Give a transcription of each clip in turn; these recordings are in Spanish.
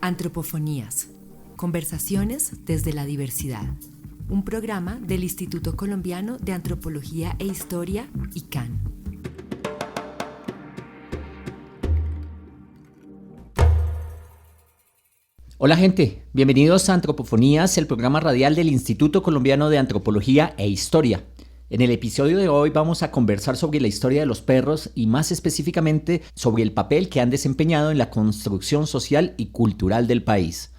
Antropofonías. Conversaciones desde la diversidad. Un programa del Instituto Colombiano de Antropología e Historia, ICANN. Hola gente, bienvenidos a Antropofonías, el programa radial del Instituto Colombiano de Antropología e Historia. En el episodio de hoy vamos a conversar sobre la historia de los perros y más específicamente sobre el papel que han desempeñado en la construcción social y cultural del país.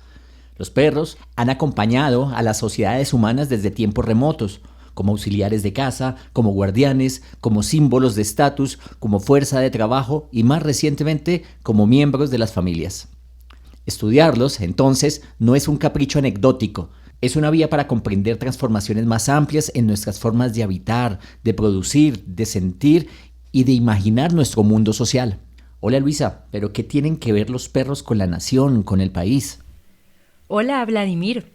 Los perros han acompañado a las sociedades humanas desde tiempos remotos, como auxiliares de casa, como guardianes, como símbolos de estatus, como fuerza de trabajo y más recientemente como miembros de las familias. Estudiarlos, entonces, no es un capricho anecdótico, es una vía para comprender transformaciones más amplias en nuestras formas de habitar, de producir, de sentir y de imaginar nuestro mundo social. Hola Luisa, ¿pero qué tienen que ver los perros con la nación, con el país? Hola Vladimir,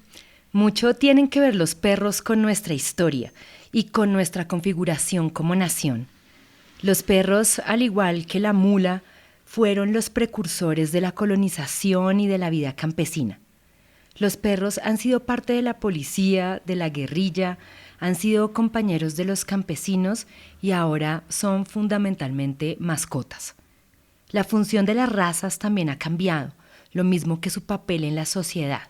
mucho tienen que ver los perros con nuestra historia y con nuestra configuración como nación. Los perros, al igual que la mula, fueron los precursores de la colonización y de la vida campesina. Los perros han sido parte de la policía, de la guerrilla, han sido compañeros de los campesinos y ahora son fundamentalmente mascotas. La función de las razas también ha cambiado, lo mismo que su papel en la sociedad.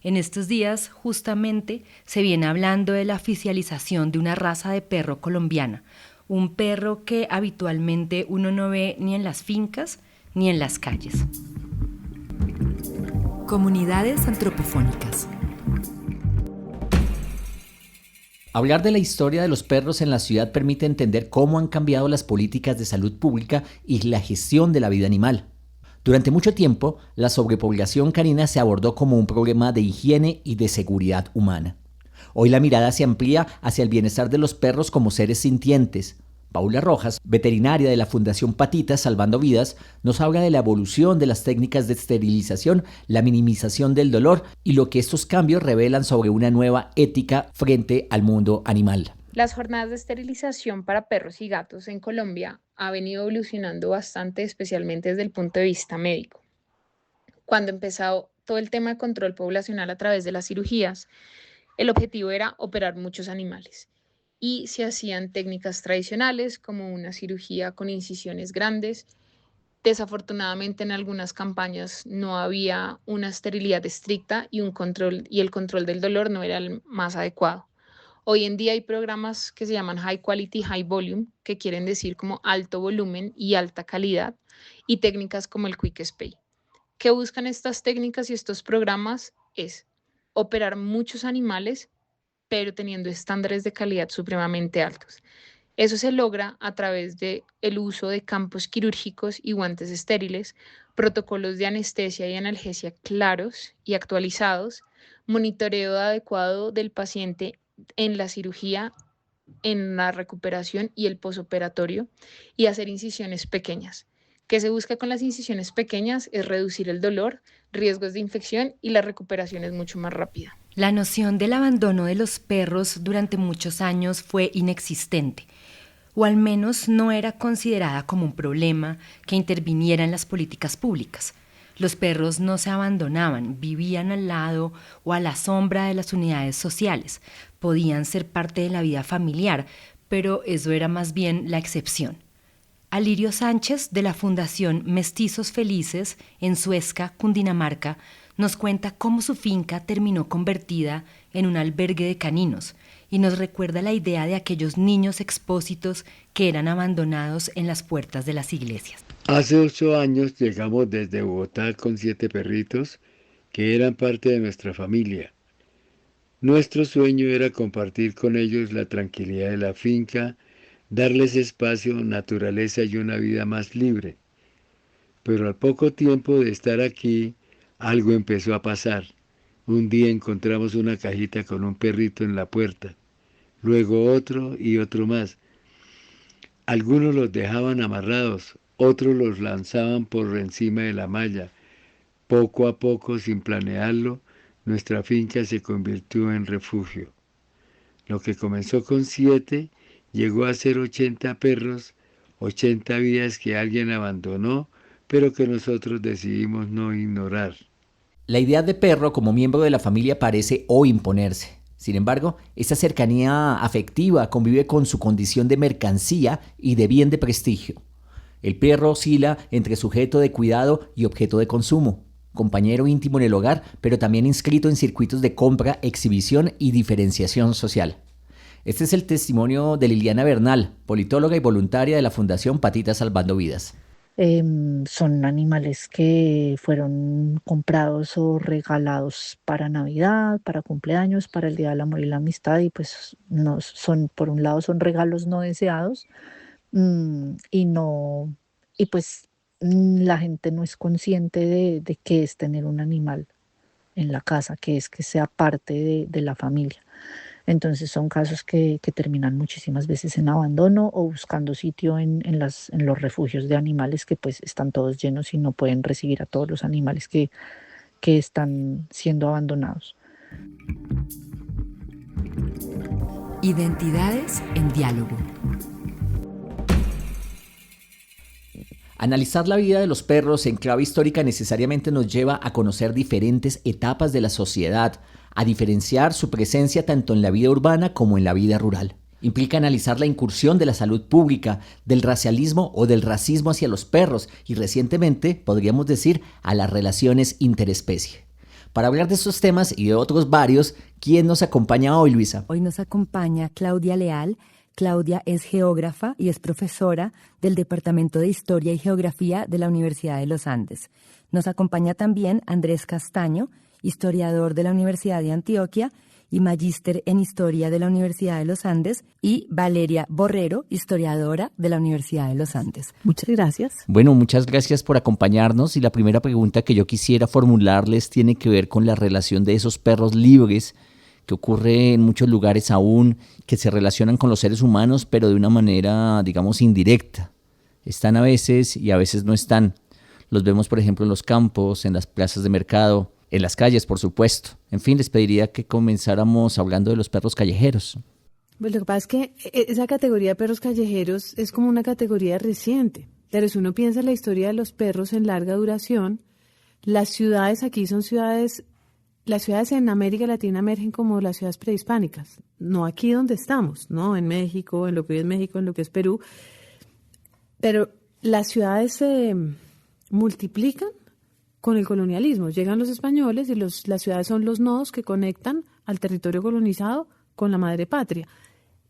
En estos días, justamente, se viene hablando de la oficialización de una raza de perro colombiana, un perro que habitualmente uno no ve ni en las fincas ni en las calles. Comunidades antropofónicas. Hablar de la historia de los perros en la ciudad permite entender cómo han cambiado las políticas de salud pública y la gestión de la vida animal. Durante mucho tiempo, la sobrepoblación canina se abordó como un problema de higiene y de seguridad humana. Hoy la mirada se amplía hacia el bienestar de los perros como seres sintientes. Paula Rojas, veterinaria de la Fundación Patitas Salvando Vidas, nos habla de la evolución de las técnicas de esterilización, la minimización del dolor y lo que estos cambios revelan sobre una nueva ética frente al mundo animal. Las jornadas de esterilización para perros y gatos en Colombia ha venido evolucionando bastante, especialmente desde el punto de vista médico. Cuando empezó todo el tema de control poblacional a través de las cirugías, el objetivo era operar muchos animales y se hacían técnicas tradicionales como una cirugía con incisiones grandes. Desafortunadamente en algunas campañas no había una esterilidad estricta y el control del dolor no era el más adecuado. Hoy en día hay programas que se llaman High Quality, High Volume, que quieren decir como alto volumen y alta calidad, y técnicas como el Quick Spay. ¿Qué buscan estas técnicas y estos programas? Es operar muchos animales, pero teniendo estándares de calidad supremamente altos. Eso se logra a través del uso de campos quirúrgicos y guantes estériles, protocolos de anestesia y analgesia claros y actualizados, monitoreo adecuado del paciente en la cirugía, en la recuperación y el posoperatorio, y hacer incisiones pequeñas. ¿Qué se busca con las incisiones pequeñas? Es reducir el dolor, riesgos de infección y la recuperación es mucho más rápida. La noción del abandono de los perros durante muchos años fue inexistente, o al menos no era considerada como un problema que interviniera en las políticas públicas. Los perros no se abandonaban, vivían al lado o a la sombra de las unidades sociales, podían ser parte de la vida familiar, pero eso era más bien la excepción. Alirio Sánchez, de la Fundación Mestizos Felices, en Suezca, Cundinamarca, nos cuenta cómo su finca terminó convertida en un albergue de caninos y nos recuerda la idea de aquellos niños expósitos que eran abandonados en las puertas de las iglesias. Hace 8 años llegamos desde Bogotá con 7 perritos que eran parte de nuestra familia. Nuestro sueño era compartir con ellos la tranquilidad de la finca, darles espacio, naturaleza y una vida más libre. Pero al poco tiempo de estar aquí, algo empezó a pasar. Un día encontramos una cajita con un perrito en la puerta, luego otro y otro más. Algunos los dejaban amarrados, otros los lanzaban por encima de la malla. Poco a poco, sin planearlo, nuestra finca se convirtió en refugio. Lo que comenzó con 7 llegó a ser 80 perros, 80 vidas que alguien abandonó, pero que nosotros decidimos no ignorar. La idea de perro como miembro de la familia parece hoy imponerse. Sin embargo, esa cercanía afectiva convive con su condición de mercancía y de bien de prestigio. El perro oscila entre sujeto de cuidado y objeto de consumo, compañero íntimo en el hogar, pero también inscrito en circuitos de compra, exhibición y diferenciación social. Este es el testimonio de Liliana Bernal, politóloga y voluntaria de la Fundación Patitas Salvando Vidas. Son animales que fueron comprados o regalados para Navidad, para cumpleaños, para el Día del Amor y la Amistad, y pues no son, por un lado son regalos no deseados, y pues la gente no es consciente de qué es tener un animal en la casa, que es que sea parte de la familia. Entonces son casos que terminan muchísimas veces en abandono o buscando sitio en los refugios de animales que pues están todos llenos y no pueden recibir a todos los animales que están siendo abandonados. Identidades en diálogo. Analizar la vida de los perros en clave histórica necesariamente nos lleva a conocer diferentes etapas de la sociedad, a diferenciar su presencia tanto en la vida urbana como en la vida rural. Implica analizar la incursión de la salud pública, del racialismo o del racismo hacia los perros y recientemente, podríamos decir, a las relaciones interespecie. Para hablar de estos temas y de otros varios, ¿quién nos acompaña hoy, Luisa? Hoy nos acompaña Claudia Leal. Claudia es geógrafa y es profesora del Departamento de Historia y Geografía de la Universidad de los Andes. Nos acompaña también Andrés Castaño, historiador de la Universidad de Antioquia y magíster en Historia de la Universidad de los Andes, y Valeria Borrero, historiadora de la Universidad de los Andes. Muchas gracias. Bueno, muchas gracias por acompañarnos y la primera pregunta que yo quisiera formularles tiene que ver con la relación de esos perros libres que ocurre en muchos lugares aún, que se relacionan con los seres humanos, pero de una manera, digamos, indirecta. Están a veces y a veces no están. Los vemos, por ejemplo, en los campos, en las plazas de mercado, en las calles, por supuesto. En fin, les pediría que comenzáramos hablando de los perros callejeros. Pues lo que pasa es que esa categoría de perros callejeros es como una categoría reciente. Pero si uno piensa en la historia de los perros en larga duración, las ciudades aquí son ciudades... Las ciudades en América Latina emergen como las ciudades prehispánicas, no aquí donde estamos, ¿no? En México, en lo que hoy es México, en lo que es Perú. Pero las ciudades se multiplican con el colonialismo. Llegan los españoles y las ciudades son los nodos que conectan al territorio colonizado con la madre patria.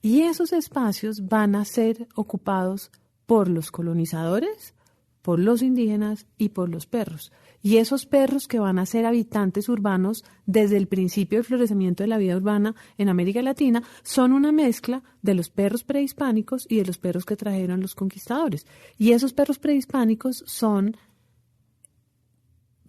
Y esos espacios van a ser ocupados por los colonizadores, por los indígenas y por los perros. Y esos perros que van a ser habitantes urbanos desde el principio del florecimiento de la vida urbana en América Latina son una mezcla de los perros prehispánicos y de los perros que trajeron los conquistadores. Y esos perros prehispánicos son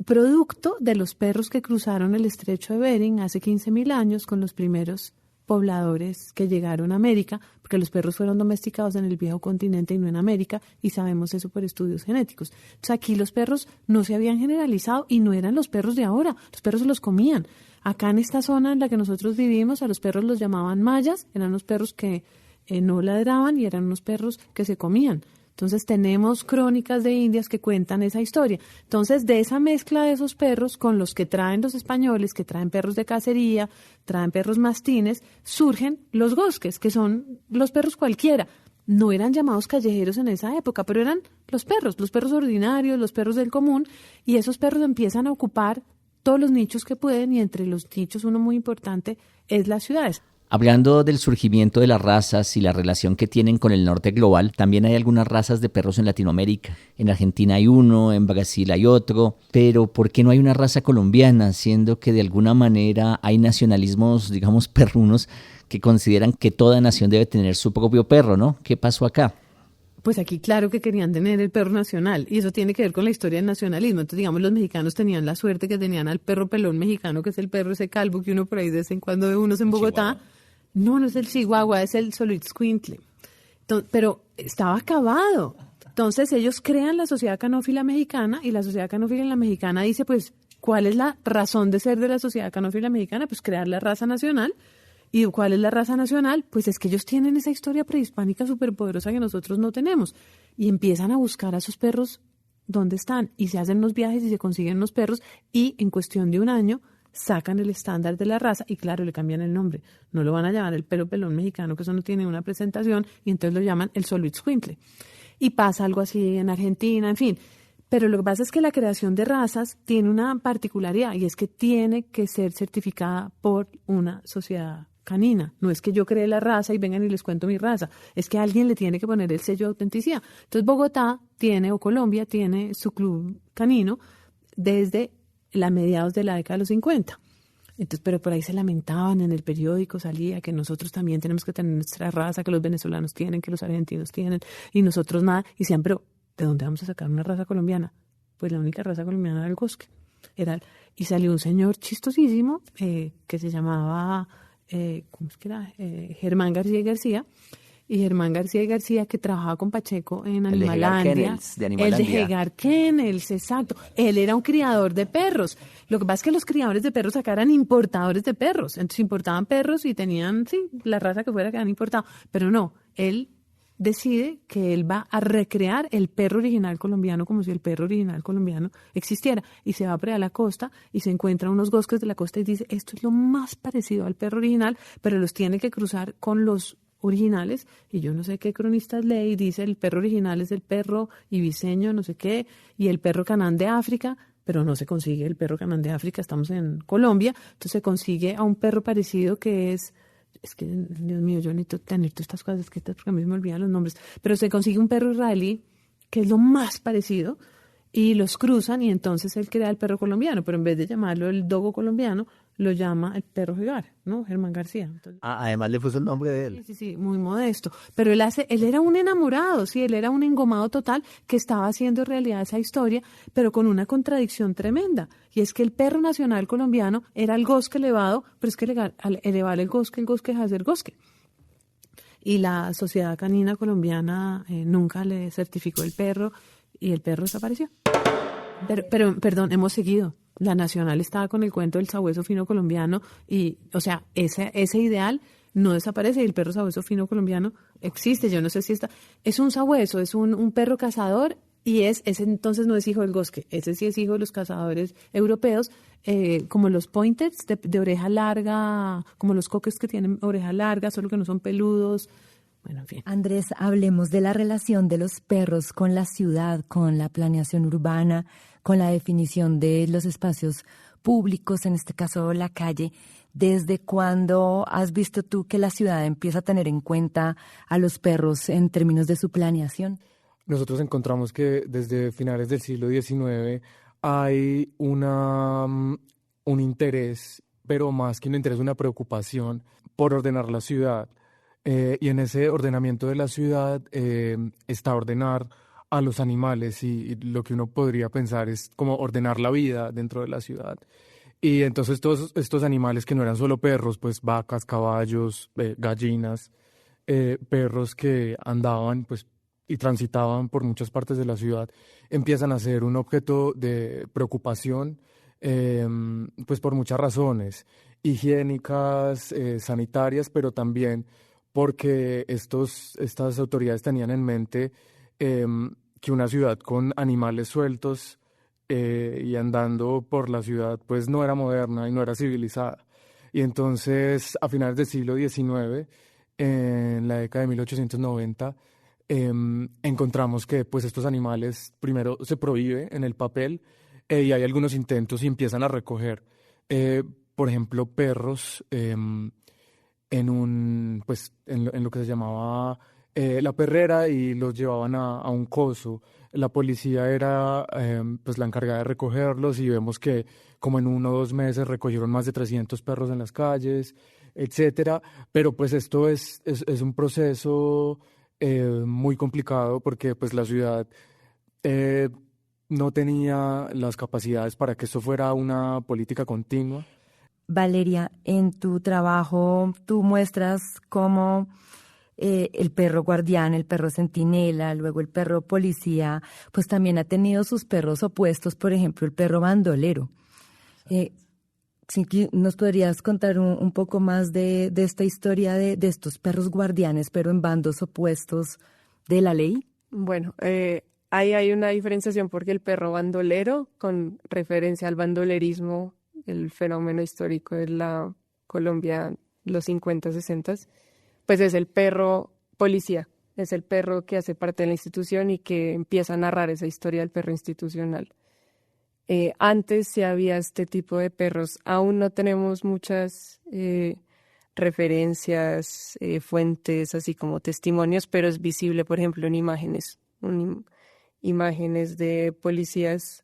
producto de los perros que cruzaron el estrecho de Bering hace 15.000 años con los primeros pobladores que llegaron a América, porque los perros fueron domesticados en el viejo continente y no en América, y sabemos eso por estudios genéticos. Entonces aquí los perros no se habían generalizado y no eran los perros de ahora, los perros se los comían. Acá en esta zona en la que nosotros vivimos, a los perros los llamaban mayas, eran los perros que no ladraban y eran unos perros que se comían. Entonces tenemos crónicas de indias que cuentan esa historia. Entonces de esa mezcla de esos perros con los que traen los españoles, que traen perros de cacería, traen perros mastines, surgen los gosques, que son los perros cualquiera. No eran llamados callejeros en esa época, pero eran los perros ordinarios, los perros del común, y esos perros empiezan a ocupar todos los nichos que pueden, y entre los nichos uno muy importante es las ciudades. Hablando del surgimiento de las razas y la relación que tienen con el norte global, también hay algunas razas de perros en Latinoamérica. En Argentina hay uno, en Brasil hay otro, pero ¿por qué no hay una raza colombiana? Siendo que de alguna manera hay nacionalismos, digamos, perrunos que consideran que toda nación debe tener su propio perro, ¿no? ¿Qué pasó acá? Pues aquí claro que querían tener el perro nacional, y eso tiene que ver con la historia del nacionalismo. Entonces, digamos, los mexicanos tenían la suerte que tenían al perro pelón mexicano, que es el perro ese calvo que uno por ahí de vez en cuando ve unos en Bogotá. No es el chihuahua, es el Xoloitzcuintle. Pero estaba acabado. Entonces ellos crean la Sociedad Canófila Mexicana, y la Sociedad Canófila Mexicana dice, pues, ¿cuál es la razón de ser de la Sociedad Canófila Mexicana? Pues crear la raza nacional, ¿Y cuál es la raza nacional? Pues es que ellos tienen esa historia prehispánica súper poderosa que nosotros no tenemos. Y empiezan a buscar a sus perros dónde están. Y se hacen unos viajes y se consiguen unos perros. Y en cuestión de un año sacan el estándar de la raza. Y claro, le cambian el nombre. No lo van a llamar el perro pelón mexicano, que eso no tiene una presentación. Y entonces lo llaman el Xoloitzcuintle. Y pasa algo así en Argentina, en fin. Pero lo que pasa es que la creación de razas tiene una particularidad. Y es que tiene que ser certificada por una sociedad canina. No es que yo cree la raza y vengan y les cuento mi raza, es que alguien le tiene que poner el sello de autenticidad. Entonces Bogotá tiene, o Colombia tiene su club canino desde la mediados de la década de los 50. Entonces, pero por ahí se lamentaban, en el periódico salía que nosotros también tenemos que tener nuestra raza, que los venezolanos tienen, que los argentinos tienen, y nosotros nada. Y decían, pero ¿de dónde vamos a sacar una raza colombiana? Pues la única raza colombiana era el Gosque. Y salió un señor chistosísimo que se llamaba ¿cómo es que era? Germán García y García. Y Germán García y García, que trabajaba con Pacheco en Animalandia. El de Hegar Kennels, exacto. Él era un criador de perros. Lo que pasa es que los criadores de perros acá eran importadores de perros. Entonces importaban perros y tenían, sí, la raza que fuera que habían importado. Pero no, él decide que él va a recrear el perro original colombiano como si el perro original colombiano existiera, y se va por allá a la costa y se encuentra unos gosques de la costa y dice, esto es lo más parecido al perro original, pero los tiene que cruzar con los originales, y yo no sé qué cronistas lee y dice el perro original es el perro ibiseño, no sé qué, y el perro canán de África, pero no se consigue el perro canán de África, estamos en Colombia, entonces se consigue a un perro parecido que es que, Dios mío, yo necesito tener todas estas cosas escritas porque a mí me olvidan los nombres, pero se consigue un perro israelí que es lo más parecido y los cruzan y entonces él crea el perro colombiano, pero en vez de llamarlo el dogo colombiano, lo llama el perro Hegar, ¿no? Germán García. Entonces, además le puso el nombre de él. Sí, muy modesto. Pero él era un enamorado, sí, él era un engomado total que estaba haciendo realidad esa historia, pero con una contradicción tremenda. Y es que el perro nacional colombiano era el Gosque elevado, pero es que al elevar el Gosque deja de ser Gosque. Y la Sociedad Canina Colombiana nunca le certificó el perro y el perro desapareció. Pero perdón, hemos seguido. La Nacional estaba con el cuento del sabueso fino colombiano y, o sea, ese ideal no desaparece y el perro sabueso fino colombiano existe. Yo no sé si es un sabueso, es un perro cazador y ese entonces no es hijo del Gosque, ese sí es hijo de los cazadores europeos, como los pointers de oreja larga, como los coques que tienen oreja larga, solo que no son peludos. Bueno, en fin. Andrés, hablemos de la relación de los perros con la ciudad, con la planeación urbana, con la definición de los espacios públicos, en este caso la calle. ¿Desde cuándo has visto tú que la ciudad empieza a tener en cuenta a los perros en términos de su planeación? Nosotros encontramos que desde finales del siglo XIX hay un interés, pero más que un interés, una preocupación por ordenar la ciudad. Y en ese ordenamiento de la ciudad está ordenar a los animales y lo que uno podría pensar es como ordenar la vida dentro de la ciudad. Y entonces todos estos animales que no eran solo perros, pues vacas, caballos, gallinas, perros que andaban pues y transitaban por muchas partes de la ciudad, empiezan a ser un objeto de preocupación pues por muchas razones, higiénicas, sanitarias, pero también porque estas autoridades tenían en mente que una ciudad con animales sueltos y andando por la ciudad pues no era moderna y no era civilizada. Y entonces a finales del siglo XIX, en la década de 1890, encontramos que pues estos animales primero se prohíbe en el papel y hay algunos intentos y empiezan a recoger, por ejemplo, perros en lo que se llamaba la perrera y los llevaban a un coso. La policía era pues la encargada de recogerlos y vemos que como en 1 o 2 meses recogieron más de 300 perros en las calles, etcétera. Pero pues esto es un proceso muy complicado porque pues la ciudad no tenía las capacidades para que esto fuera una política continua. Valeria, en tu trabajo tú muestras cómo el perro guardián, el perro centinela, luego el perro policía, pues también ha tenido sus perros opuestos, por ejemplo, el perro bandolero. Sí, ¿nos podrías contar un poco más de esta historia de estos perros guardianes, pero en bandos opuestos de la ley? Bueno, ahí hay una diferenciación porque el perro bandolero, con referencia al bandolerismo, el fenómeno histórico de la Colombia, los 50, 60, pues es el perro policía, es el perro que hace parte de la institución y que empieza a narrar esa historia del perro institucional. Antes sí había este tipo de perros, aún no tenemos muchas referencias, fuentes, así como testimonios, pero es visible, por ejemplo, en imágenes, imágenes de policías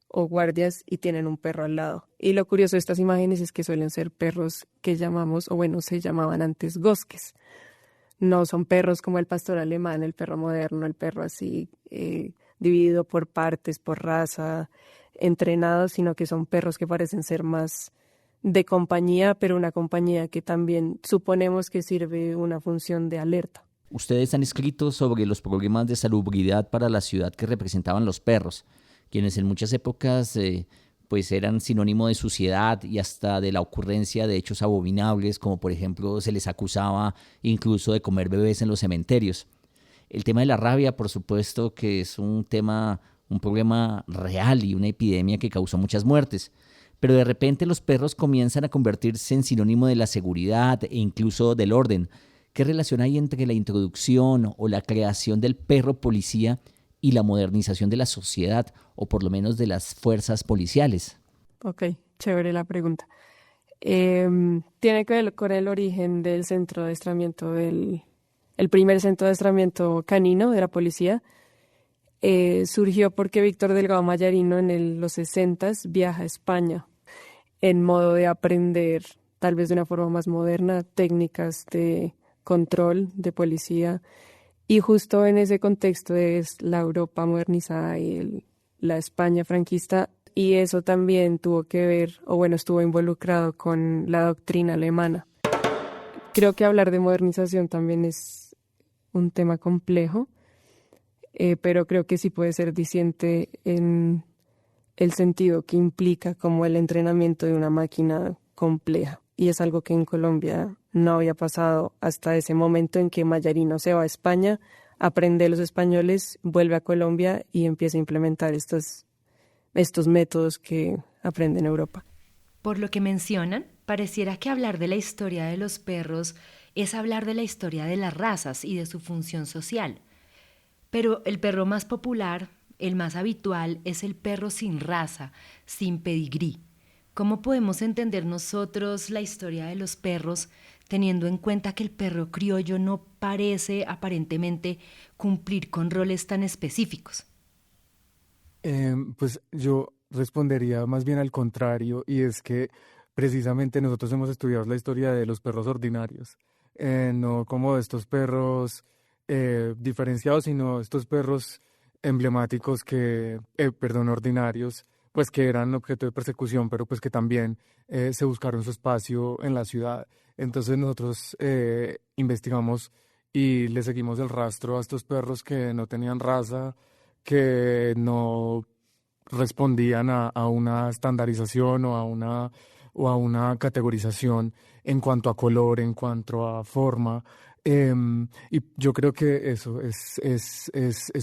o guardias y tienen un perro al lado. Y lo curioso de estas imágenes es que suelen ser perros que llamamos, o bueno, se llamaban antes gosques. No son perros como el pastor alemán, el perro moderno, el perro así dividido por partes, por raza, entrenados, sino que son perros que parecen ser más de compañía, pero una compañía que también suponemos que sirve una función de alerta. Ustedes han escrito sobre los problemas de salubridad para la ciudad que representaban los perros, quienes en muchas épocas pues eran sinónimo de suciedad y hasta de la ocurrencia de hechos abominables, como por ejemplo se les acusaba incluso de comer bebés en los cementerios. El tema de la rabia, por supuesto, que es un problema real y una epidemia que causó muchas muertes. Pero de repente los perros comienzan a convertirse en sinónimo de la seguridad e incluso del orden. ¿Qué relación hay entre la introducción o la creación del perro policía y la modernización de la sociedad, o por lo menos de las fuerzas policiales? Ok, chévere la pregunta. Tiene que ver con el origen del centro de adiestramiento, el primer centro de adiestramiento canino de la policía. Surgió porque Víctor Delgado Mayarino en los 60s viaja a España en modo de aprender, tal vez de una forma más moderna, técnicas de control de policía, y justo en ese contexto es la Europa modernizada y la España franquista, y eso también tuvo que ver, o bueno, estuvo involucrado con la doctrina alemana. Creo que hablar de modernización también es un tema complejo, pero creo que sí puede ser diciente en el sentido que implica como el entrenamiento de una máquina compleja. Y es algo que en Colombia no había pasado hasta ese momento en que Mayarino se va a España, aprende de los españoles, vuelve a Colombia y empieza a implementar estos métodos que aprende en Europa. Por lo que mencionan, pareciera que hablar de la historia de los perros es hablar de la historia de las razas y de su función social. Pero el perro más popular, el más habitual, es el perro sin raza, sin pedigrí. ¿Cómo podemos entender nosotros la historia de los perros teniendo en cuenta que el perro criollo no parece aparentemente cumplir con roles tan específicos? Pues yo respondería más bien al contrario, y es que precisamente nosotros hemos estudiado la historia de los perros ordinarios, no como de estos perros diferenciados, sino estos perros emblemáticos ordinarios, pues que eran objeto de persecución, pero pues que también se buscaron su espacio en la ciudad. Entonces nosotros investigamos y le seguimos el rastro a estos perros que no tenían raza, que no respondían a una estandarización o a una categorización en cuanto a color, en cuanto a forma. Y yo creo que eso es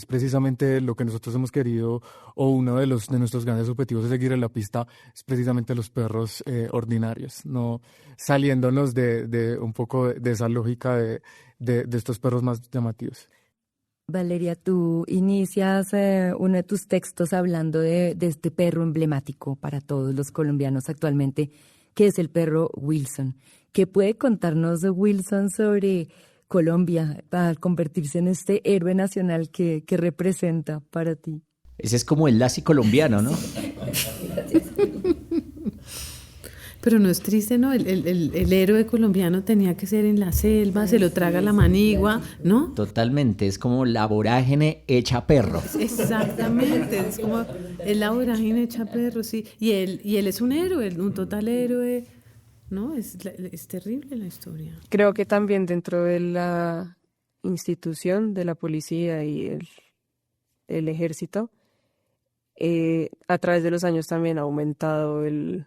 precisamente lo que nosotros hemos querido, o uno de nuestros grandes objetivos de seguir en la pista es precisamente los perros ordinarios, no saliéndonos de un poco de esa lógica de estos perros más llamativos. Valeria, tú inicias uno de tus textos hablando de este perro emblemático para todos los colombianos actualmente, que es el perro Wilson. ¿Qué puede contarnos de Wilson sobre Colombia para convertirse en este héroe nacional que representa para ti? Ese es como el Lassie colombiano, ¿no? Pero no es triste, ¿no? El héroe colombiano tenía que ser en la selva, se lo traga la manigua, ¿no? Totalmente, es como la vorágine hecha perro. Exactamente, es como la vorágine hecha perro, sí. Y él es un héroe, un total héroe, ¿no? Es terrible la historia. Creo que también dentro de la institución de la policía y el ejército, a través de los años también ha aumentado el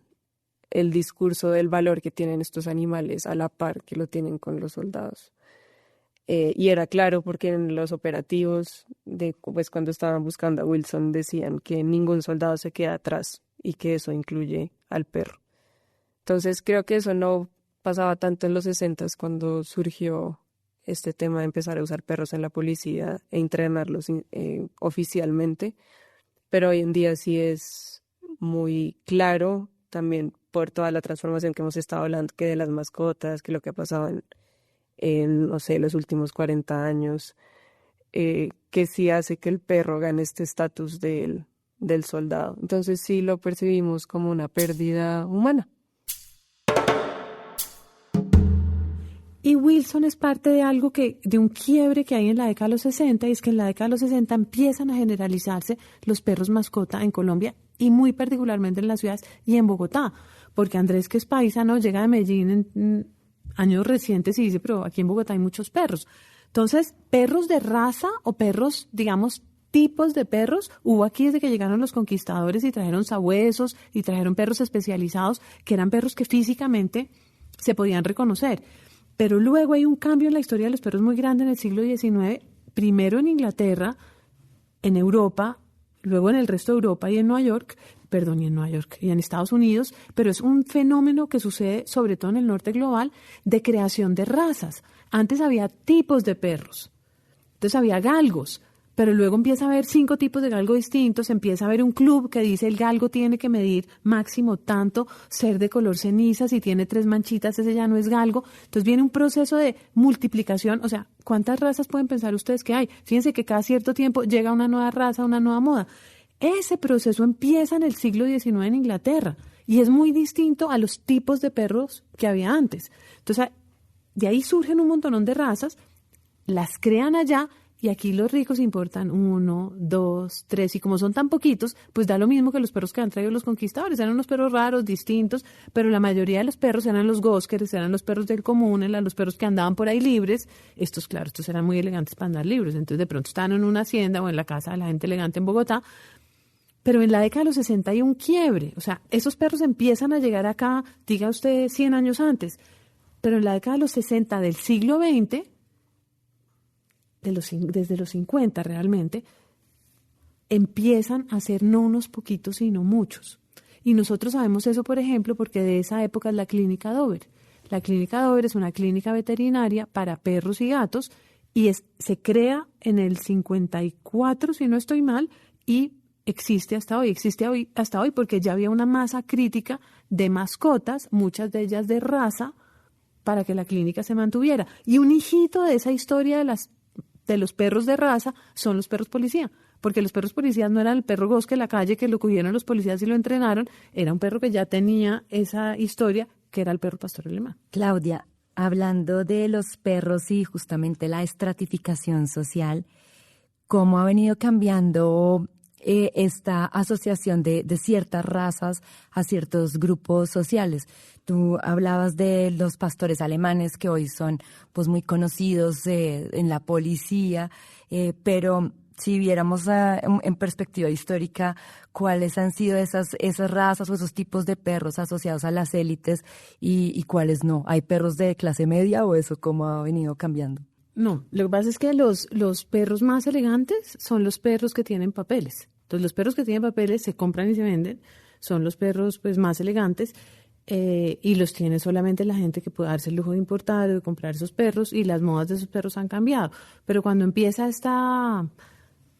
el discurso del valor que tienen estos animales a la par que lo tienen con los soldados. Y era claro porque en los operativos, pues cuando estaban buscando a Wilson, decían que ningún soldado se queda atrás y que eso incluye al perro. Entonces creo que eso no pasaba tanto en los 60s cuando surgió este tema de empezar a usar perros en la policía e entrenarlos oficialmente, pero hoy en día sí es muy claro también por toda la transformación que hemos estado hablando, que de las mascotas, que lo que ha pasado en no sé, los últimos 40 años, que sí hace que el perro gane este estatus del soldado. Entonces sí lo percibimos como una pérdida humana. Y Wilson es parte de algo de un quiebre que hay en la década de los 60, y es que en la década de los 60 empiezan a generalizarse los perros mascota en Colombia y muy particularmente en las ciudades y en Bogotá, porque Andrés, que es paisano, llega de Medellín en años recientes y dice, pero aquí en Bogotá hay muchos perros. Entonces, perros de raza o perros, digamos, tipos de perros, hubo aquí desde que llegaron los conquistadores y trajeron sabuesos y trajeron perros especializados, que eran perros que físicamente se podían reconocer. Pero luego hay un cambio en la historia de los perros muy grande en el siglo XIX, primero en Inglaterra, en Europa, luego en el resto de Europa y en Nueva York y en Estados Unidos, pero es un fenómeno que sucede sobre todo en el norte global de creación de razas. Antes había tipos de perros, entonces había galgos, pero luego empieza a haber 5 tipos de galgo distintos, empieza a haber un club que dice el galgo tiene que medir máximo tanto, ser de color ceniza, si tiene 3 manchitas ese ya no es galgo. Entonces viene un proceso de multiplicación, o sea, ¿cuántas razas pueden pensar ustedes que hay? Fíjense que cada cierto tiempo llega una nueva raza, una nueva moda. Ese proceso empieza en el siglo XIX en Inglaterra y es muy distinto a los tipos de perros que había antes. Entonces, de ahí surgen un montonón de razas, las crean allá. Y aquí los ricos importan 1, 2, 3, y como son tan poquitos, pues da lo mismo que los perros que han traído los conquistadores. Eran unos perros raros, distintos, pero la mayoría de los perros eran los goskers, eran los perros del común, eran los perros que andaban por ahí libres. Estos eran muy elegantes para andar libres, entonces de pronto estaban en una hacienda o en la casa de la gente elegante en Bogotá. Pero en la década de los 60 hay un quiebre, o sea, esos perros empiezan a llegar acá, diga usted 100 años antes, pero en la década de los 60 del siglo XX, desde los 50 realmente, empiezan a ser no unos poquitos, sino muchos. Y nosotros sabemos eso, por ejemplo, porque de esa época es la Clínica Dover. La Clínica Dover es una clínica veterinaria para perros y gatos y se crea en el 54, si no estoy mal, y existe hasta hoy porque ya había una masa crítica de mascotas, muchas de ellas de raza, para que la clínica se mantuviera. Y un hijito de esa historia de los perros de raza son los perros policía, porque los perros policías no eran el perro gosque de la calle que lo cogieron los policías y lo entrenaron, era un perro que ya tenía esa historia, que era el perro pastor alemán. Claudia, hablando de los perros y justamente la estratificación social, ¿cómo ha venido cambiando esta asociación de ciertas razas a ciertos grupos sociales? Tú hablabas de los pastores alemanes que hoy son pues muy conocidos en la policía, pero si viéramos en perspectiva histórica cuáles han sido esas razas o esos tipos de perros asociados a las élites y cuáles no. ¿Hay perros de clase media o eso cómo ha venido cambiando? No, lo que pasa es que los perros más elegantes son los perros que tienen papeles. Entonces los perros que tienen papeles se compran y se venden, son los perros pues más elegantes. Y los tiene solamente la gente que puede darse el lujo de importar o de comprar esos perros, y las modas de esos perros han cambiado. Pero cuando empieza esta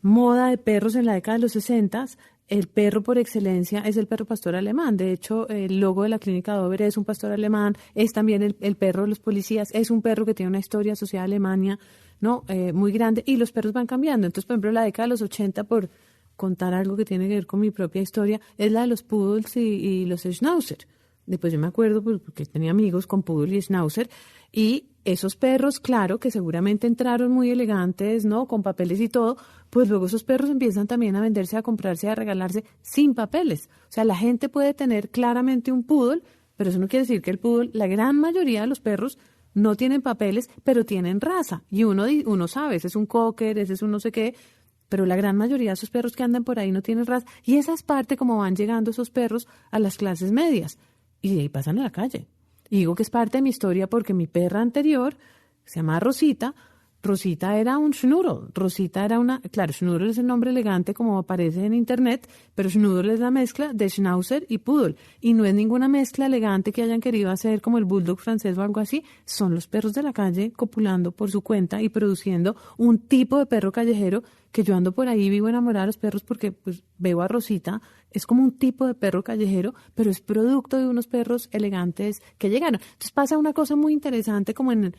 moda de perros en la década de los 60, el perro por excelencia es el perro pastor alemán. De hecho, el logo de la Clínica Dover es un pastor alemán, es también el perro de los policías, es un perro que tiene una historia asociada a Alemania, ¿no? Muy grande, y los perros van cambiando. Entonces, por ejemplo, la década de los 80, por contar algo que tiene que ver con mi propia historia, es la de los poodles y los schnauzer. Después yo me acuerdo porque tenía amigos con poodle y schnauzer, y esos perros, claro, que seguramente entraron muy elegantes, ¿no? Con papeles y todo, pues luego esos perros empiezan también a venderse, a comprarse, a regalarse sin papeles. O sea, la gente puede tener claramente un poodle, pero eso no quiere decir que el poodle, la gran mayoría de los perros no tienen papeles, pero tienen raza. Y uno sabe, ese es un cocker, ese es un no sé qué, pero la gran mayoría de esos perros que andan por ahí no tienen raza. Y esa es parte como van llegando esos perros a las clases medias. y de ahí pasan a la calle. Y digo que es parte de mi historia porque mi perra anterior, se llama Rosita, Rosita era un schnoodle. Rosita era claro, schnoodle es el nombre elegante como aparece en internet, pero schnoodle es la mezcla de schnauzer y poodle. Y no es ninguna mezcla elegante que hayan querido hacer como el bulldog francés o algo así. Son los perros de la calle copulando por su cuenta y produciendo un tipo de perro callejero que yo ando por ahí, vivo enamorada de los perros porque pues veo a Rosita. Es como un tipo de perro callejero, pero es producto de unos perros elegantes que llegaron. Entonces pasa una cosa muy interesante como en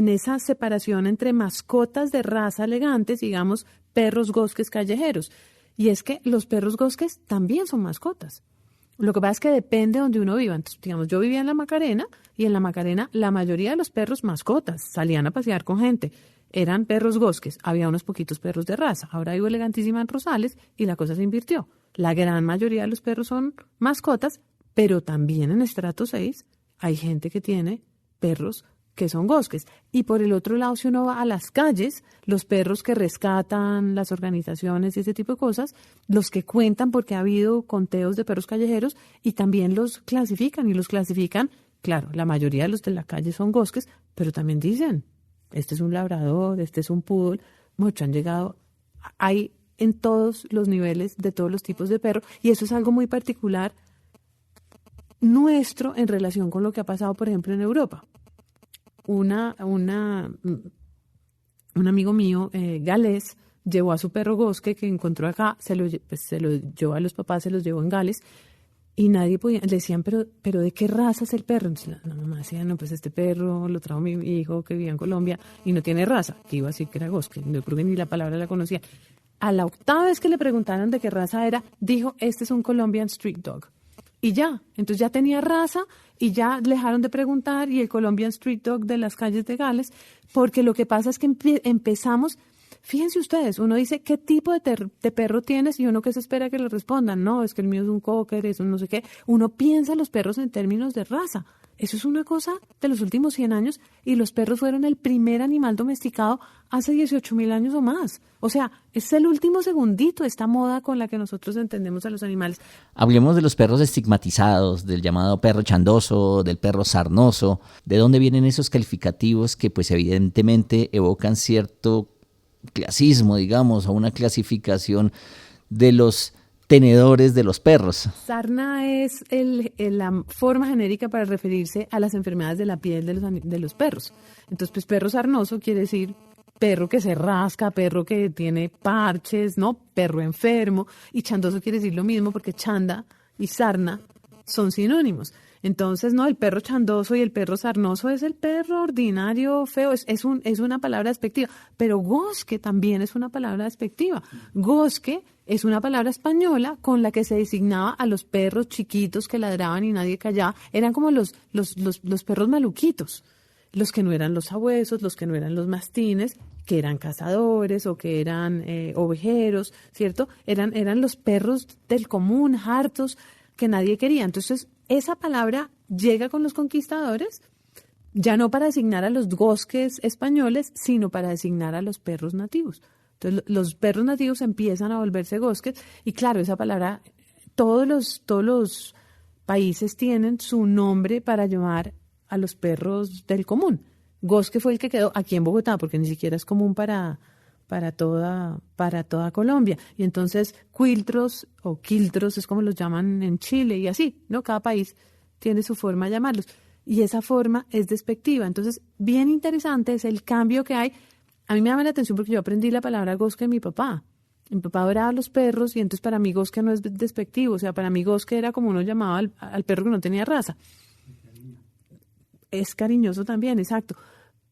esa separación entre mascotas de raza elegantes, digamos, perros gosques callejeros. Y es que los perros gosques también son mascotas. Lo que pasa es que depende de donde uno viva. Entonces, digamos, yo vivía en la Macarena y en la Macarena la mayoría de los perros mascotas salían a pasear con gente. Eran perros gosques. Había unos poquitos perros de raza. Ahora vivo elegantísima en Rosales y la cosa se invirtió. La gran mayoría de los perros son mascotas, pero también en estrato 6 hay gente que tiene perros que son gosques. Y por el otro lado, si uno va a las calles, los perros que rescatan las organizaciones y ese tipo de cosas, los que cuentan porque ha habido conteos de perros callejeros y también los clasifican. Y los clasifican, claro, la mayoría de los de la calle son gosques, pero también dicen, este es un labrador, este es un poodle. Muchos han llegado, hay en todos los niveles de todos los tipos de perro, y eso es algo muy particular nuestro en relación con lo que ha pasado, por ejemplo, en Europa. Un amigo mío, galés, llevó a su perro gosque que encontró acá, se lo llevó a los papás, se los llevó en Gales, y nadie podía, le decían, pero ¿de qué raza es el perro? Entonces la mamá decía, no, pues este perro lo trajo mi hijo que vivía en Colombia y no tiene raza, que iba a decir que era gosque, yo creo que ni la palabra la conocía. A la octava vez que le preguntaron de qué raza era, dijo, este es un Colombian Street Dog. Y ya, entonces ya tenía raza y ya dejaron de preguntar, y el Colombian Street Dog de las calles de Gales, porque lo que pasa es que empezamos, fíjense ustedes, uno dice, ¿qué tipo de perro tienes? Y uno que se espera que le respondan, no, es que el mío es un cocker, es un no sé qué. Uno piensa los perros en términos de raza. Eso es una cosa de los últimos 100 años, y los perros fueron el primer animal domesticado hace 18.000 años o más. O sea, es el último segundito esta moda con la que nosotros entendemos a los animales. Hablemos de los perros estigmatizados, del llamado perro chandoso, del perro sarnoso. ¿De dónde vienen esos calificativos que pues evidentemente evocan cierto clasismo, digamos, o una clasificación de los tenedores de los perros? Sarna es la forma genérica para referirse a las enfermedades de la piel de los perros. Entonces, pues perro sarnoso quiere decir perro que se rasca, perro que tiene parches, ¿no? Perro enfermo. Y chandoso quiere decir lo mismo porque chanda y sarna son sinónimos. Entonces, no, el perro chandoso y el perro sarnoso es el perro ordinario, feo, es una palabra despectiva. Pero gosque también es una palabra despectiva. Gosque es una palabra española con la que se designaba a los perros chiquitos que ladraban y nadie callaba. Eran como los perros maluquitos, los que no eran los sabuesos, los que no eran los mastines, que eran cazadores o que eran ovejeros, ¿cierto? Eran los perros del común, hartos, que nadie quería. Entonces, esa palabra llega con los conquistadores, ya no para designar a los gosques españoles, sino para designar a los perros nativos. Entonces, los perros nativos empiezan a volverse gosques, y claro, esa palabra, todos los países tienen su nombre para llamar a los perros del común. Gosque fue el que quedó aquí en Bogotá, porque ni siquiera es común para toda Colombia. Y entonces quiltros o quiltros es como los llaman en Chile y así, ¿no? Cada país tiene su forma de llamarlos. Y esa forma es despectiva. Entonces, bien interesante es el cambio que hay. A mí me llama la atención porque yo aprendí la palabra gosque de mi papá. Mi papá adoraba los perros y entonces para mí gosque no es despectivo. O sea, para mí gosque era como uno llamaba al perro que no tenía raza. Es cariñoso también, exacto.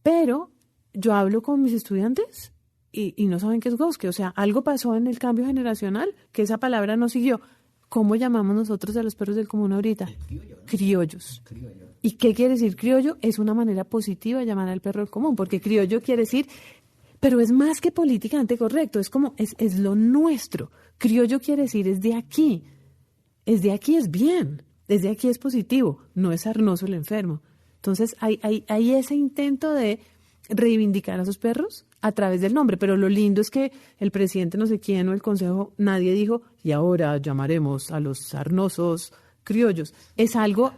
Pero yo hablo con mis estudiantes y no saben qué es gosque. O sea, algo pasó en el cambio generacional que esa palabra no siguió. ¿Cómo llamamos nosotros a los perros del común ahorita? Criollos. ¿Y qué quiere decir criollo? Es una manera positiva de llamar al perro del común, porque criollo quiere decir, pero es más que políticamente correcto, es como, es lo nuestro. Criollo quiere decir, es de aquí. Es de aquí, es bien. Es de aquí, es positivo. No es sarnoso el enfermo. Entonces, hay ese intento de reivindicar a esos perros a través del nombre, pero lo lindo es que el presidente no sé quién o el consejo, nadie dijo, y ahora llamaremos a los sarnosos criollos. Es algo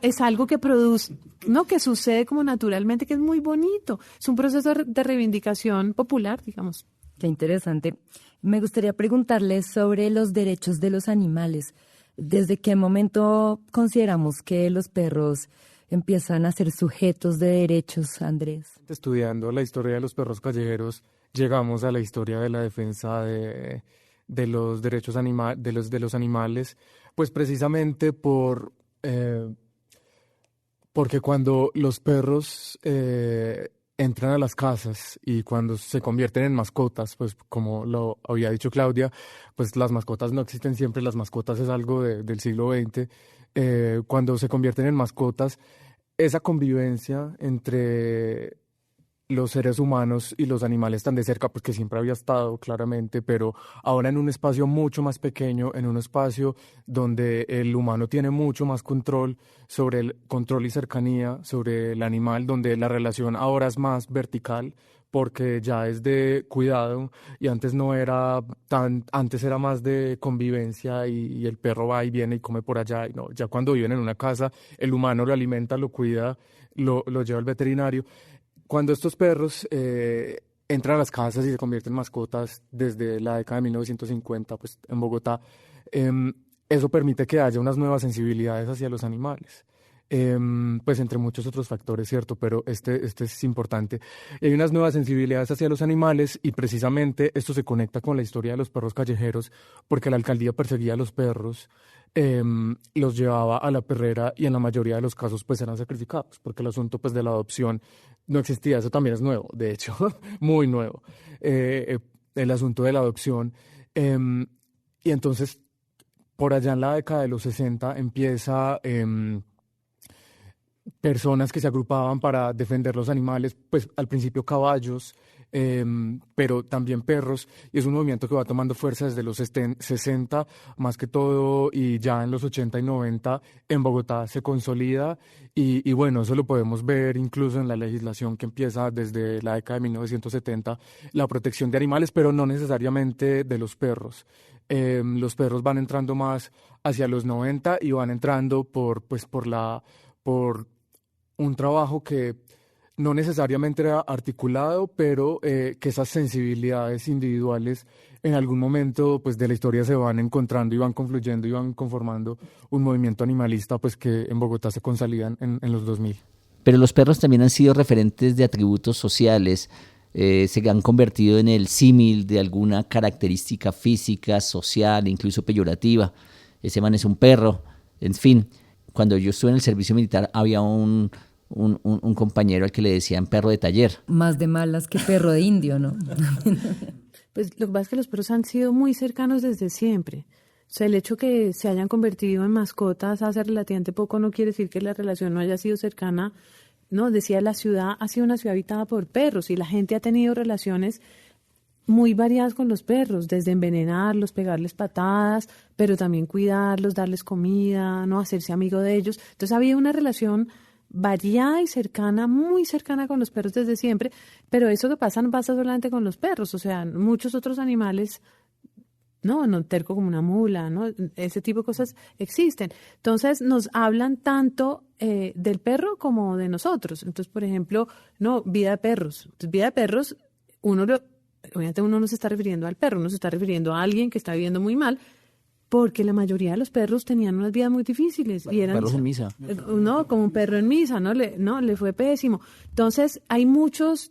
que produce, ¿no? Que sucede como naturalmente, que es muy bonito. Es un proceso de reivindicación popular, digamos. Qué interesante. Me gustaría preguntarles sobre los derechos de los animales. ¿Desde qué momento consideramos que los perros empiezan a ser sujetos de derechos, Andrés? Estudiando la historia de los perros callejeros, llegamos a la historia de la defensa de los derechos de los animales, pues precisamente porque cuando los perros entran a las casas y cuando se convierten en mascotas, pues como lo había dicho Claudia, pues las mascotas no existen siempre, las mascotas es algo del siglo XX. Cuando se convierten en mascotas, esa convivencia entre los seres humanos y los animales tan de cerca, pues que siempre había estado claramente, pero ahora en un espacio mucho más pequeño, en un espacio donde el humano tiene mucho más control sobre el control y cercanía sobre el animal, donde la relación ahora es más vertical, porque ya es de cuidado y antes no era antes era más de convivencia y el perro va y viene y come por allá, y no, ya cuando viven en una casa, el humano lo alimenta, lo cuida, lo lleva al veterinario. Cuando estos perros entran a las casas y se convierten en mascotas desde la década de 1950, pues en Bogotá, eso permite que haya unas nuevas sensibilidades hacia los animales. Pues entre muchos otros factores, ¿cierto? Pero este es importante. Hay unas nuevas sensibilidades hacia los animales y precisamente esto se conecta con la historia de los perros callejeros porque la alcaldía perseguía a los perros, los llevaba a la perrera y en la mayoría de los casos pues eran sacrificados porque el asunto pues de la adopción no existía. Eso también es nuevo, de hecho, muy nuevo, el asunto de la adopción. Y entonces por allá en la década de los 60 empieza personas que se agrupaban para defender los animales, pues al principio caballos, pero también perros, y es un movimiento que va tomando fuerza desde los 60 más que todo, y ya en los 80 y 90 en Bogotá se consolida, y bueno, eso lo podemos ver incluso en la legislación que empieza desde la década de 1970, la protección de animales, pero no necesariamente de los perros. Los perros van entrando más hacia los 90 y van entrando por un trabajo que no necesariamente era articulado, pero que esas sensibilidades individuales en algún momento pues, de la historia se van encontrando y van confluyendo y van conformando un movimiento animalista pues, que en Bogotá se consolidan en los 2000. Pero los perros también han sido referentes de atributos sociales, se han convertido en el símil de alguna característica física, social, incluso peyorativa. Ese man es un perro, en fin. Cuando yo estuve en el servicio militar había un compañero al que le decían perro de taller. Más de malas que perro de indio, ¿no? Pues lo que pasa es que los perros han sido muy cercanos desde siempre. O sea, el hecho que se hayan convertido en mascotas hace relativamente poco no quiere decir que la relación no haya sido cercana. No, decía, la ciudad ha sido una ciudad habitada por perros y la gente ha tenido relaciones muy variadas con los perros, desde envenenarlos, pegarles patadas, pero también cuidarlos, darles comida, no hacerse amigo de ellos. Entonces había una relación variada y cercana, muy cercana con los perros desde siempre, pero eso que pasa no pasa solamente con los perros, o sea, muchos otros animales, no terco como una mula, ¿no? Ese tipo de cosas existen. Entonces nos hablan tanto del perro como de nosotros. Entonces, por ejemplo, vida de perros. Entonces, vida de perros, obviamente uno no se está refiriendo al perro, uno se está refiriendo a alguien que está viviendo muy mal, porque la mayoría de los perros tenían unas vidas muy difíciles. Y eran perros en misa. No, como un perro en misa, le fue pésimo. Entonces, hay muchos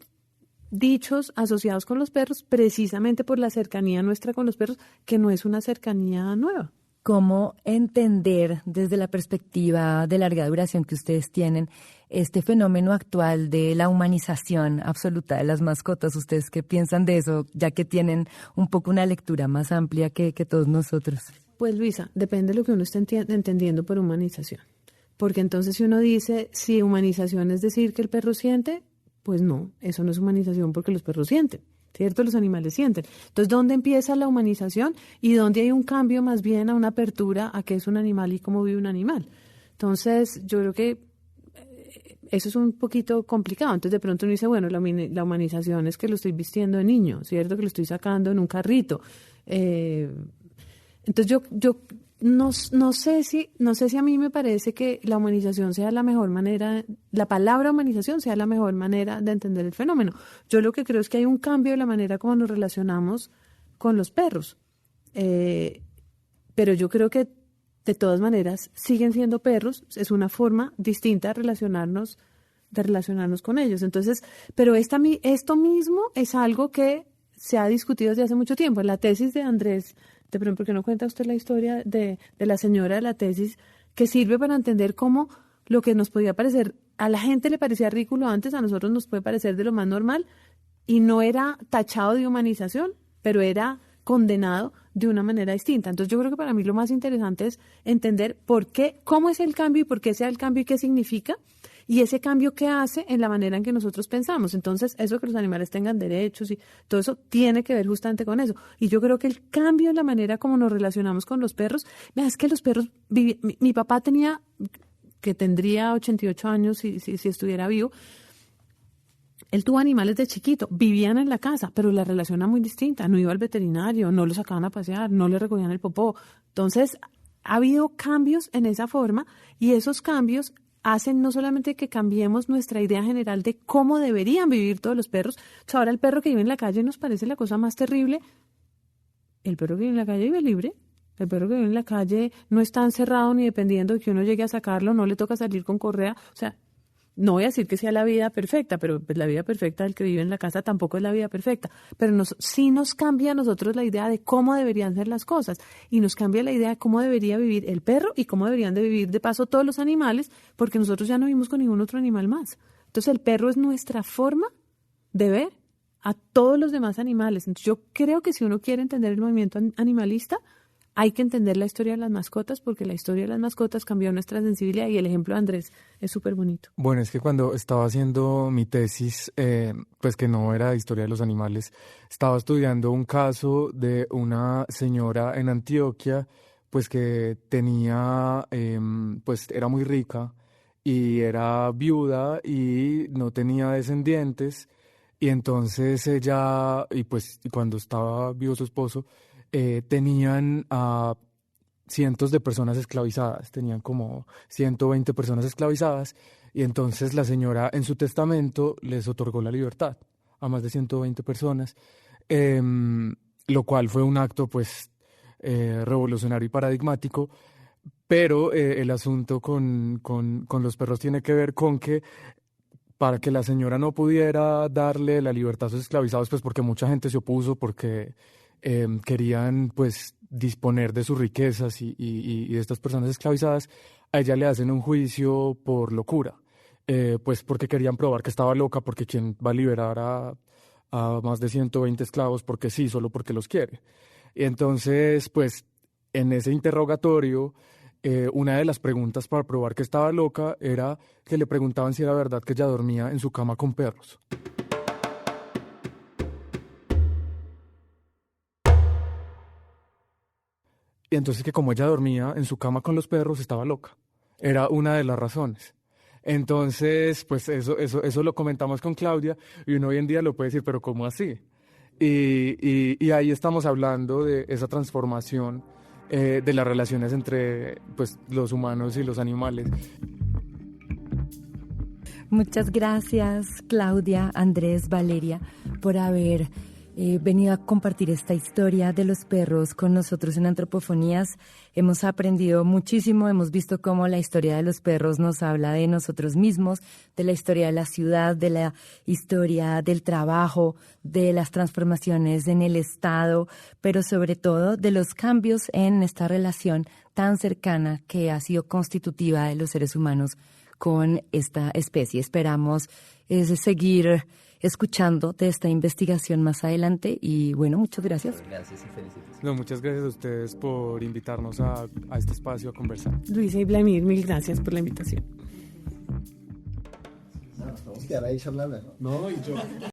dichos asociados con los perros precisamente por la cercanía nuestra con los perros, que no es una cercanía nueva. ¿Cómo entender desde la perspectiva de larga duración que ustedes tienen este fenómeno actual de la humanización absoluta de las mascotas? ¿Ustedes qué piensan de eso, ya que tienen un poco una lectura más amplia que todos nosotros? Pues Luisa, depende de lo que uno esté entendiendo por humanización. Porque entonces si uno dice, si humanización es decir que el perro siente, pues no, eso no es humanización porque los perros sienten. ¿Cierto? Los animales sienten. Entonces, ¿dónde empieza la humanización y dónde hay un cambio más bien a una apertura a qué es un animal y cómo vive un animal? Entonces, yo creo que eso es un poquito complicado. Entonces, de pronto uno dice, bueno, la humanización es que lo estoy vistiendo de niño, ¿cierto? Que lo estoy sacando en un carrito. Entonces, yo no sé si a mí me parece que la humanización sea la mejor manera, la palabra humanización sea la mejor manera de entender el fenómeno. Yo lo que creo es que hay un cambio de la manera como nos relacionamos con los perros. Pero yo creo que de todas maneras siguen siendo perros, es una forma distinta de relacionarnos con ellos. Entonces, pero esto mismo es algo que se ha discutido desde hace mucho tiempo. En la tesis de Andrés, por ejemplo, ¿por qué no cuenta usted la historia de la señora de la tesis, que sirve para entender cómo lo que nos podía parecer, a la gente le parecía ridículo antes, a nosotros nos puede parecer de lo más normal, y no era tachado de humanización, pero era condenado de una manera distinta. Entonces yo creo que para mí lo más interesante es entender cómo es el cambio y por qué sea el cambio y qué significa, y ese cambio qué hace en la manera en que nosotros pensamos. Entonces eso que los animales tengan derechos y todo eso tiene que ver justamente con eso. Y yo creo que el cambio en la manera como nos relacionamos con los perros, es que los perros, mi papá tendría 88 años si estuviera vivo. Él tuvo animales de chiquito, vivían en la casa, pero la relación era muy distinta. No iba al veterinario, no lo sacaban a pasear, no le recogían el popó. Entonces, ha habido cambios en esa forma, y esos cambios hacen no solamente que cambiemos nuestra idea general de cómo deberían vivir todos los perros. Entonces, ahora el perro que vive en la calle nos parece la cosa más terrible. El perro que vive en la calle vive libre. El perro que vive en la calle no está encerrado ni dependiendo de que uno llegue a sacarlo, no le toca salir con correa. O sea, no voy a decir que sea la vida perfecta, pero pues la vida perfecta del que vive en la casa tampoco es la vida perfecta. Pero sí nos cambia a nosotros la idea de cómo deberían ser las cosas. Y nos cambia la idea de cómo debería vivir el perro y cómo deberían de vivir de paso todos los animales, porque nosotros ya no vivimos con ningún otro animal más. Entonces el perro es nuestra forma de ver a todos los demás animales. Entonces yo creo que si uno quiere entender el movimiento animalista, hay que entender la historia de las mascotas, porque la historia de las mascotas cambió nuestra sensibilidad, y el ejemplo de Andrés es súper bonito. Bueno, es que cuando estaba haciendo mi tesis, pues que no era de historia de los animales, estaba estudiando un caso de una señora en Antioquia, pues que tenía, pues era muy rica y era viuda y no tenía descendientes, y entonces ella, y pues cuando estaba vivo su esposo, tenían a cientos de personas esclavizadas, tenían como 120 personas esclavizadas, y entonces la señora en su testamento les otorgó la libertad a más de 120 personas, lo cual fue un acto pues revolucionario y paradigmático. Pero el asunto con los perros tiene que ver con que para que la señora no pudiera darle la libertad a sus esclavizados, pues porque mucha gente se opuso, porque querían pues disponer de sus riquezas y de estas personas esclavizadas, a ella le hacen un juicio por locura, pues porque querían probar que estaba loca, porque quien va a liberar a más de 120 esclavos porque sí, solo porque los quiere. Y entonces pues en ese interrogatorio, una de las preguntas para probar que estaba loca era que le preguntaban si era verdad que ella dormía en su cama con perros. Y entonces que como ella dormía en su cama con los perros, estaba loca. Era una de las razones. Entonces, pues eso lo comentamos con Claudia, y uno hoy en día lo puede decir, pero ¿cómo así? Y ahí estamos hablando de esa transformación de las relaciones entre pues, los humanos y los animales. Muchas gracias, Claudia, Andrés, Valeria, por haber venido a compartir esta historia de los perros con nosotros en Antropofonías. Hemos aprendido muchísimo, hemos visto cómo la historia de los perros nos habla de nosotros mismos, de la historia de la ciudad, de la historia del trabajo, de las transformaciones en el Estado, pero sobre todo de los cambios en esta relación tan cercana que ha sido constitutiva de los seres humanos con esta especie. Esperamos seguir escuchando de esta investigación más adelante, y bueno, muchas gracias. Gracias y felicitaciones. No, muchas gracias a ustedes por invitarnos a este espacio a conversar. Luisa y Vladimir, mil gracias por la invitación. Nos vamos a quedar ahí charlando. No, y yo...